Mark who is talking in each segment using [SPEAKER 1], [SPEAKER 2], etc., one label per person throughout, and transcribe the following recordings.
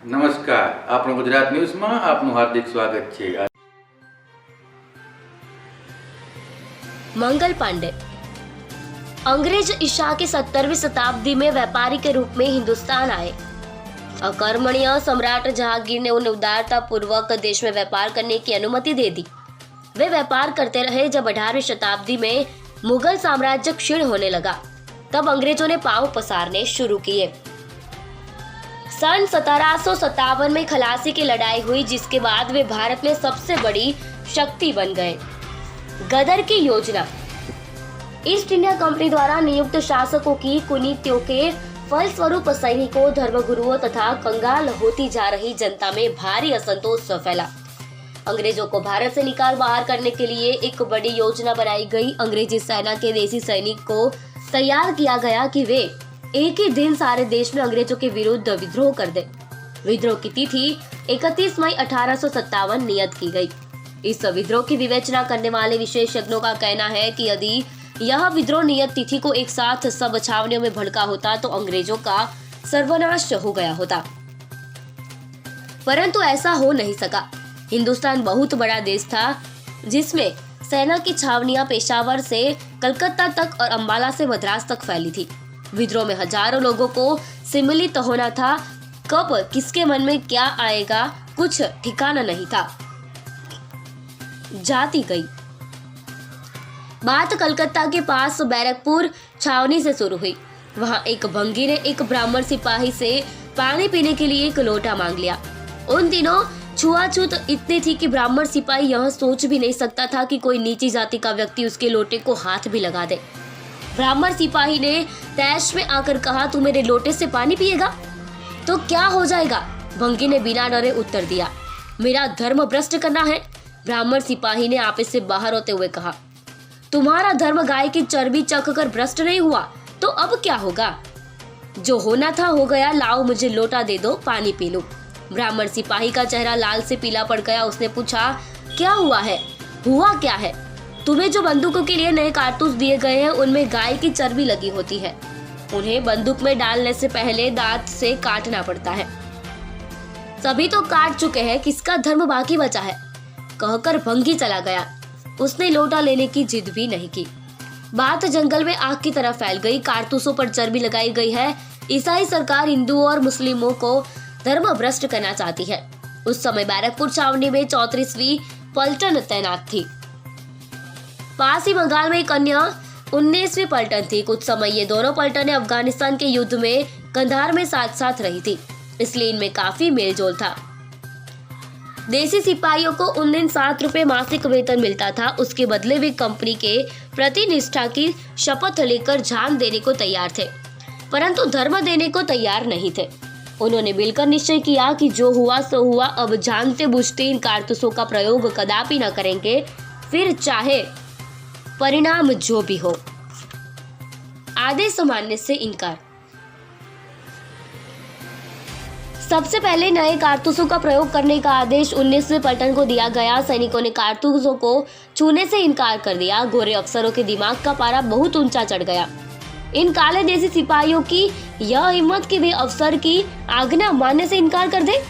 [SPEAKER 1] નમસ્કાર, આપણું ગુજરાત ન્યૂઝમાં આપનું હાર્દિક સ્વાગત છે।
[SPEAKER 2] मंगल पांडे अंग्रेज ईसा की 17वीं शताब्दी में व्यापारी के रूप में हिंदुस्तान आए। अकर्मण्य सम्राट जहांगीर ने उन्हें उदारता पूर्वक देश में व्यापार करने की अनुमति दे दी। वे व्यापार करते रहे। जब 18वीं शताब्दी में मुगल साम्राज्य क्षीण होने लगा, तब अंग्रेजों ने पांव पसारने शुरू किए। सन 1757 में खलासी की लड़ाई हुई, जिसके बाद वे भारत में सबसे बड़ी शक्ति बन गए। गदर की योजना। ईस्ट इंडिया कंपनी द्वारा नियुक्त शासकों की कुनीतियों के फलस्वरूप सैनिकों, धर्मगुरुओं तथा कंगाल होती जा रही जनता में भारी असंतोष फैला। अंग्रेजों को भारत से निकाल बाहर करने के लिए एक बड़ी योजना बनाई गई। अंग्रेजी सेना के देसी सैनिक को तैयार किया गया कि वे एक ही दिन सारे देश में अंग्रेजों के विरुद्ध विद्रोह कर दे। विद्रोह की तिथि 31 मई 1857 नियत की गई। इस विद्रोह की विवेचना करने वाले विशेषज्ञों का कहना है कि यदि यह विद्रोह नियत तिथि को एक साथ सब छावनियों में भड़का होता तो अंग्रेजों का सर्वनाश हो गया होता, परंतु ऐसा हो नहीं सका। हिंदुस्तान बहुत बड़ा देश था, जिसमें सेना की छावनियां पेशावर से कलकत्ता तक और अंबाला से मद्रास तक फैली थी। विद्रोह में हजारों लोगों को सम्मिलित होना था। कब किसके मन में क्या आएगा, कुछ ठिकाना नहीं था। जाती गई बात कलकत्ता के पास बैरकपुर छावनी से शुरू हुई। वहां एक भंगी ने एक ब्राह्मण सिपाही से पानी पीने के लिए एक लोटा मांग लिया। उन दिनों छुआछूत इतनी थी कि ब्राह्मण सिपाही यह सोच भी नहीं सकता था कि कोई नीची जाति का व्यक्ति उसके लोटे को हाथ भी लगा दे। ब्राह्मण सिपाही ने तैश में आकर कहा, तू मेरे लोटे से पानी पिएगा तो क्या हो जाएगा? भंगी ने बिना डरे उत्तर दिया, मेरा धर्म भ्रष्ट करना है। ब्राह्मण सिपाही ने आपस से बाहर होते हुए कहा, तुम्हारा धर्म गाय की चर्बी चख कर भ्रष्ट नहीं हुआ तो अब क्या होगा? जो होना था हो गया, लाओ मुझे लोटा दे दो, पानी पी लूं। ब्राह्मण सिपाही का चेहरा लाल से पीला पड़ गया। उसने पूछा, क्या हुआ है? हुआ क्या है? तुम्हें जो बंदूकों के लिए नए कारतूस दिए गए हैं, उनमें गाय की चर्बी लगी होती है। उन्हें बंदूक में डालने से पहले दांत से काटना पड़ता है। सभी तो काट चुके हैं, किसका धर्म बाकी बचा है? कहकर भंगी चला गया। उसने लोटा लेने की जिद भी नहीं की। बात जंगल में आग की तरह फैल गई। कारतूसों पर चर्बी लगाई गई है। ईसाई सरकार हिंदुओं और मुस्लिमों को धर्म भ्रष्ट करना चाहती है। उस समय बैरकपुर छावनी में 34वीं पलटन तैनात थी। पास ही बंगाल में एक अन्य 19वीं पलटन थी। कुछ समय ये दोनों पलटनें अफगानिस्तान के युद्ध में कंधार में साथ साथ रही थी, इसलिए इनमें काफी मेलजोल था। देसी सिपाहियों को उन दिन 7 रुपए मासिक वेतन मिलता था। उसके बदले वे कंपनी के प्रति निष्ठा की शपथ लेकर जान देने को तैयार थे, परंतु धर्म देने को तैयार नहीं थे। उन्होंने मिलकर निश्चय किया कि जो हुआ सो हुआ, अब जानते बुझते इन कारतूसों का प्रयोग कदापि न करेंगे, फिर चाहे परिणाम जो भी हो। आदेश मानने से इनकार। सबसे पहले नए कारतूसों का प्रयोग करने का आदेश 19वें पलटन को दिया गया। सैनिकों ने कारतूसों को छूने से इनकार कर दिया। गोरे अफसरों के दिमाग का पारा बहुत ऊंचा चढ़ गया। इन काले देसी सिपाहियों की यह हिम्मत कि वे अफसर की आज्ञा मानने से इनकार कर दे।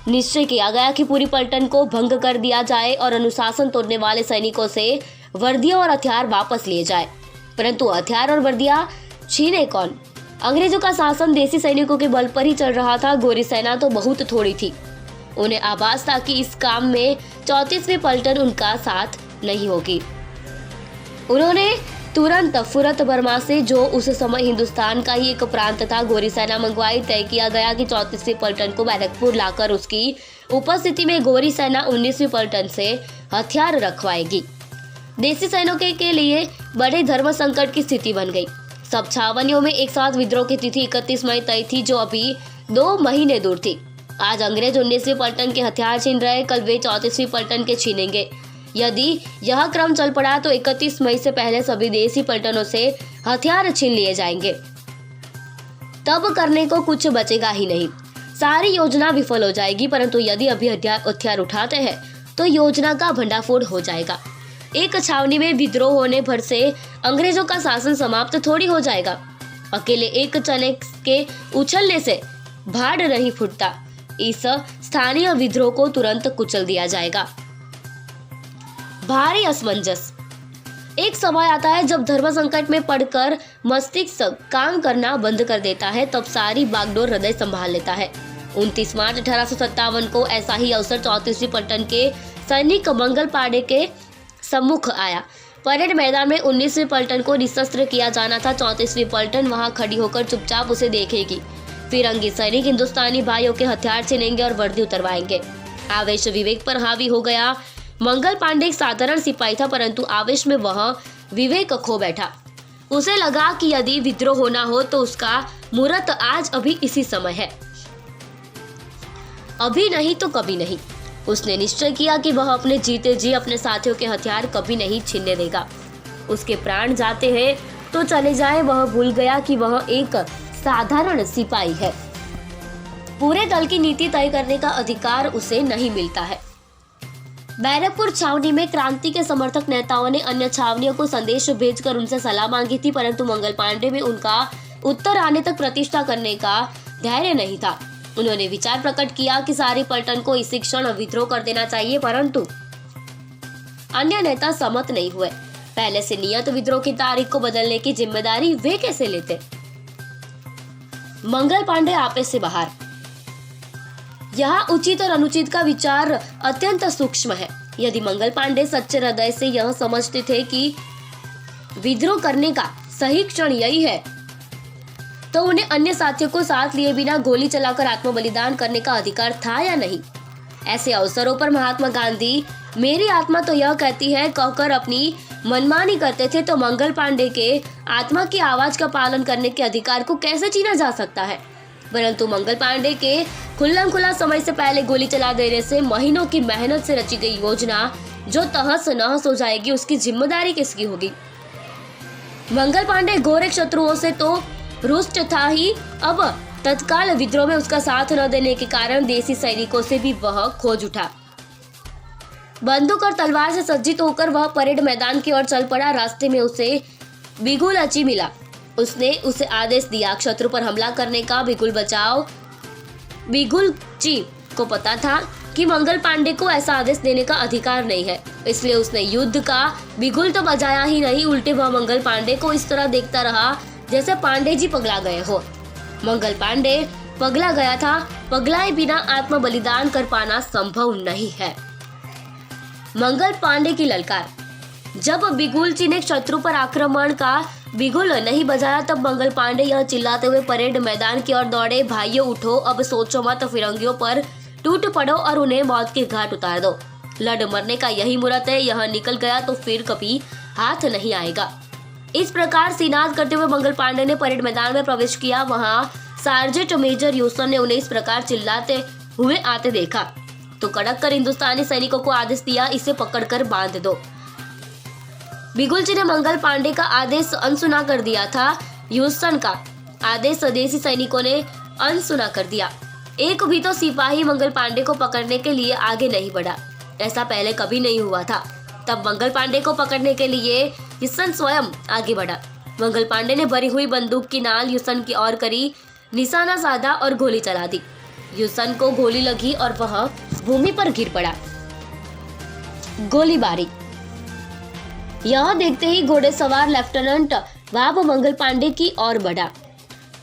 [SPEAKER 2] निश्चय किया गया कि पूरी पलटन को भंग कर दिया जाए और अनुशासन तोड़ने वाले सैनिकों से वर्दियां और हथियार वापस लिए जाए। परंतु हथियार और वर्दियां छीने कौन? अंग्रेजों का शासन देसी सैनिकों के बल पर ही चल रहा था। गोरी सेना तो बहुत थोड़ी थी। उन्हें आभास था कि इस काम में 34वीं पलटन उनका साथ नहीं होगी। उन्होंने तुरंत फुरत बर्मा से, जो उस समय हिंदुस्तान का ही एक प्रांत था, गोरी सेना मंगवाई। तय किया गया कि 34वीं पलटन को बैरकपुर लाकर उसकी उपस्थिति में गोरी सेना 19वीं पलटन से हथियार रखवाएगी। देसी सैनिकों के लिए बड़े धर्म संकट की स्थिति बन गई। सब छावनियों में एक साथ विद्रोह की तिथि 31 मई तय थी, जो अभी 2 महीने दूर थी। आज अंग्रेज 19वीं पलटन के हथियार छीन रहे, कल वे 34वीं पलटन के छीनेंगे। यदि यह क्रम चल पड़ा तो 31 मई से पहले सभी देसी पलटनों से हथियार छीन लिए जाएंगे। तब करने को कुछ बचेगा ही नहीं। सारी योजना विफल हो जाएगी। परंतु यदि अभी हथियार उठाते हैं तो योजना का भंडाफोड़ हो जाएगा। एक छावनी में विद्रोह होने भर से अंग्रेजों का शासन समाप्त थोड़ी हो जाएगा। अकेले एक चने के उछलने से भाड़ नहीं फूटता। इस स्थानीय विद्रोह को तुरंत कुचल दिया जाएगा। भारी असमंजस। एक समय आता है जब धर्म संकट में पड़कर मस्तिष्क काम करना बंद कर देता है, तब सारी बागडोर हृदय संभाल लेता है। 29 मार्च 1857 को ऐसा ही अवसर 34वीं पलटन के सैनिक मंगल पांडे के सम्मुख आया। परेड मैदान में 19वीं पलटन को निशस्त्र किया जाना था। 34वीं पलटन वहां खड़ी होकर चुपचाप उसे देखेगी। फिरंगी सैनिक हिंदुस्तानी भाइयों के हथियार छीनेंगे और वर्दी उतरवाएंगे। आवेश विवेक पर हावी हो गया। मंगल पांडे एक साधारण सिपाही था, परंतु आवेश में वह विवेक खो बैठा। उसे लगा कि यदि विद्रोह होना हो तो उसका मुहूर्त आज अभी इसी समय है, अभी नहीं तो कभी नहीं। उसने निश्चय किया कि वह अपने जीते जी अपने साथियों के हथियार कभी नहीं छीनने देगा। उसके प्राण जाते हैं तो चले जाए, वह भूल गया कि वह एक साधारण सिपाही है। पूरे दल की नीति तय करने का अधिकार उसे नहीं मिलता है। बैरकपुर छावनी में क्रांति के समर्थक नेताओं ने अन्य छावनियों को संदेश भेजकर उनसे सलाह मांगी थी, परंतु मंगल पांडे में उनका उत्तर आने तक प्रतिष्ठा करने का धैर्य नहीं था। उन्होंने विचार प्रकट किया कि सारी पलटन को इसी क्षण विद्रोह कर देना चाहिए, परंतु अन्य नेता सहमत नहीं हुए। पहले से नियत विद्रोह की तारीख को बदलने की जिम्मेदारी वे कैसे लेते? मंगल पांडे आपे से बाहर। यहाँ उचित और अनुचित का विचार अत्यंत सूक्ष्म है। यदि मंगल पांडे सच्चे हृदय से यह समझते थे कि विद्रोह करने का सही क्षण यही है, तो उन्हें अन्य साथियों को साथ लिए बिना गोली चलाकर आत्म बलिदान करने का अधिकार था या नहीं? ऐसे अवसरों पर महात्मा गांधी मेरी आत्मा तो यह कहती है कहकर अपनी मनमानी करते थे, तो मंगल पांडे के आत्मा की आवाज का पालन करने के अधिकार को कैसे छीना जा सकता है? परंतु मंगल पांडे के खुल्लम-खुल्ला समय से पहले गोली चला देने से महीनों की मेहनत से रची गई योजना जो तहस नहस हो जाएगी, उसकी जिम्मेदारी किसकी होगी? मंगल पांडे घोर शत्रुओं से तो रुष्ट था ही, अब तत्काल विद्रोह में उसका साथ न देने के कारण देसी सैनिकों से भी वह खोज उठा। बंदूक और तलवार से सज्जित होकर वह परेड मैदान की ओर चल पड़ा। रास्ते में उसे बिगुल अची मिला। उसने उसे आदेश दिया शत्रु पर हमला करने का। बिगुल बचाओ। बिगुल ची को पता था कि मंगल पांडे को ऐसा आदेश देने का अधिकार नहीं है, इसलिए उसने युद्ध का बिगुल तो बजाया ही नहीं, उल्टे वह मंगल पांडे को इस तरह देखता रहा जैसे पांडे जी पगला गए हो। मंगल पांडे पगला गया था। पगलाए बिना आत्म बलिदान कर पाना संभव नहीं है। मंगल पांडे की ललकार। जब बिगुलची ने शत्रु पर आक्रमण का बिगुल नहीं बजाया, तब मंगल पांडे यह चिल्लाते हुए परेड मैदान की ओर दौड़े, भाइयों उठो, अब सोचो मत, फिरंगियों पर टूट पड़ो और उन्हें मौत के घाट उतार दो। लड़ मरने का यही मुहूर्त है, यह निकल गया तो फिर कभी हाथ नहीं आएगा। इस प्रकार सिनाद करते हुए मंगल पांडे ने परेड मैदान में प्रवेश किया। वहां सार्जेंट मेजर ह्यूस्टन ने उन्हें इस प्रकार चिल्लाते हुए आते देखा तो कड़क कर हिंदुस्तानी सैनिकों को आदेश दिया, इसे पकड़कर बांध दो। बिगुलजी ने मंगल पांडे का आदेश अनसुना कर दिया था। ह्यूस्टन का आदेश स्वदेशी सैनिकों ने अनसुना कर दिया। एक भी तो सिपाही मंगल पांडे को पकड़ने के लिए आगे नहीं बढ़ा। ऐसा पहले कभी नहीं हुआ था। तब मंगल पांडे को पकड़ने के लिए ह्यूस्टन स्वयं आगे बढ़ा। मंगल पांडे ने भरी हुई बंदूक की नाल ह्यूस्टन की ओर करी, निशाना साधा और गोली चला दी। ह्यूस्टन को गोली लगी और वह भूमि पर गिर पड़ा। गोलीबारी। यह देखते ही घोड़ेसवार लेफ्टिनेंट वाब मंगल पांडे की ओर बढ़ा।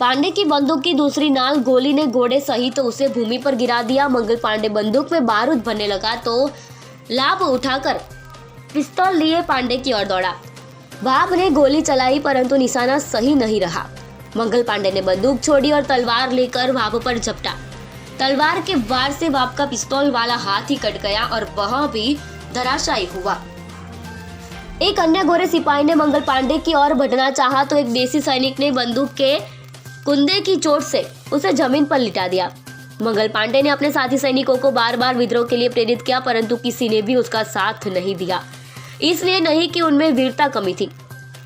[SPEAKER 2] पांडे की बंदूक की दूसरी नाल गोली ने घोड़े सहित तो उसे भूमि पर गिरा दिया। मंगल पांडे बंदूक में बारूद भरने लगा तो लाभ उठाकर पिस्तौल लिए पांडे की ओर दौड़ा। वाब ने गोली चलाई परंतु निशाना सही नहीं रहा। मंगल पांडे ने बंदूक छोड़ी और तलवार लेकर वाब पर झपटा। तलवार के वार से वाब का पिस्तौल वाला हाथ ही कट गया और वह भी धराशायी हुआ। एक अन्य गोरे सिपाही ने मंगल पांडे की ओर बढ़ना चाहा तो एक देसी सैनिक ने बंदूक के कुंदे की चोट से उसे जमीन पर लिटा दिया। मंगल पांडे ने अपने साथी सैनिकों को बार बार विद्रोह के लिए प्रेरित किया परंतु किसी ने भी उसका साथ नहीं दिया। इसलिए नहीं कि उनमें वीरता कमी थी,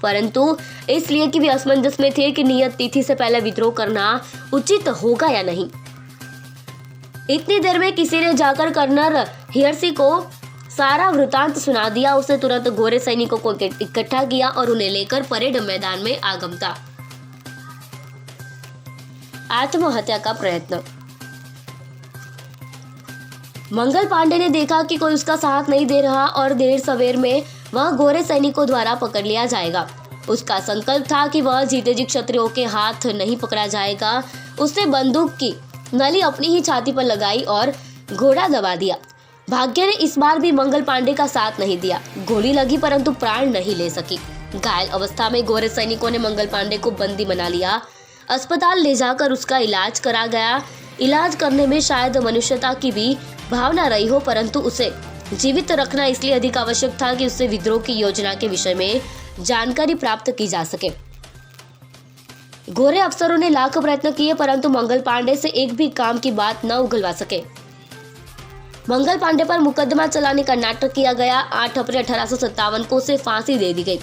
[SPEAKER 2] परंतु इसलिए कि वे असमंजस में थे कि नियत तिथि से पहले विद्रोह करना उचित होगा या नहीं। इतनी देर में किसी ने जाकर कर्नल हियर्सी को सारा वृतांत सुना दिया। उसने तुरंत गोरे सैनिकों को इकट्ठा किया और उन्हें लेकर परेड मैदान में आगमता। आत्महत्या का प्रयत्न। मंगल पांडे ने देखा कि कोई उसका साथ नहीं दे रहा और देर सवेर में वह गोरे सैनिकों द्वारा पकड़ लिया जाएगा। उसका संकल्प था कि वह जीते जी क्षत्रियों के हाथ नहीं पकड़ा जाएगा। उसने बंदूक की नली अपनी ही छाती पर लगाई और घोड़ा दबा दिया। भाग्य ने इस बार भी मंगल पांडे का साथ नहीं दिया। गोली लगी परंतु प्राण नहीं ले सकी। घायल अवस्था में गोरे सैनिकों ने मंगल पांडे को बंदी बना लिया। अस्पताल ले जाकर उसका इलाज करा गया। इलाज करने में शायद मनुष्यता की भी भावना रही हो, परंतु उसे जीवित रखना इसलिए अधिक आवश्यक था कि उससे विद्रोह की योजना के विषय में जानकारी प्राप्त की जा सके। गोरे अफसरों ने लाखों प्रयत्न किए परंतु मंगल पांडे से एक भी काम की बात न उगलवा सके। मंगल पांडे पर मुकदमा चलाने का नाटक किया गया। 8 अप्रैल 1857 को उसे फांसी दे दी गई।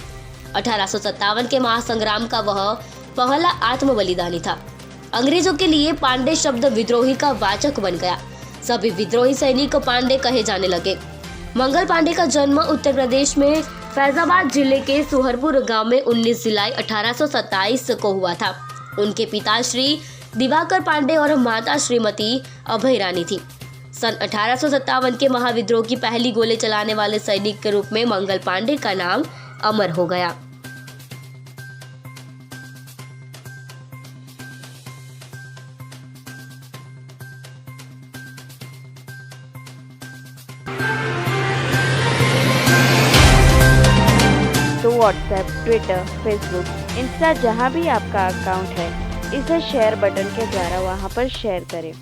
[SPEAKER 2] 1857 के महासंग्राम का वह पहला आत्म बलिदानी था। अंग्रेजों के लिए पांडे शब्द विद्रोही का वाचक बन गया। सभी विद्रोही सैनिक पांडे कहे जाने लगे। मंगल पांडे का जन्म उत्तर प्रदेश में फैजाबाद जिले के सुहरपुर गांव में 19 जुलाई 1827 को हुआ था। उनके पिता श्री दिवाकर पांडे और माता श्रीमती अभय रानी थी। सन 1857 के महाविद्रोह की पहली गोली चलाने वाले सैनिक के रूप में मंगल पांडे का नाम अमर हो गया।
[SPEAKER 3] तो व्हाट्सएप, ट्विटर, फेसबुक, इंस्टा जहाँ भी आपका अकाउंट है, इसे शेयर बटन के द्वारा वहाँ पर शेयर करें।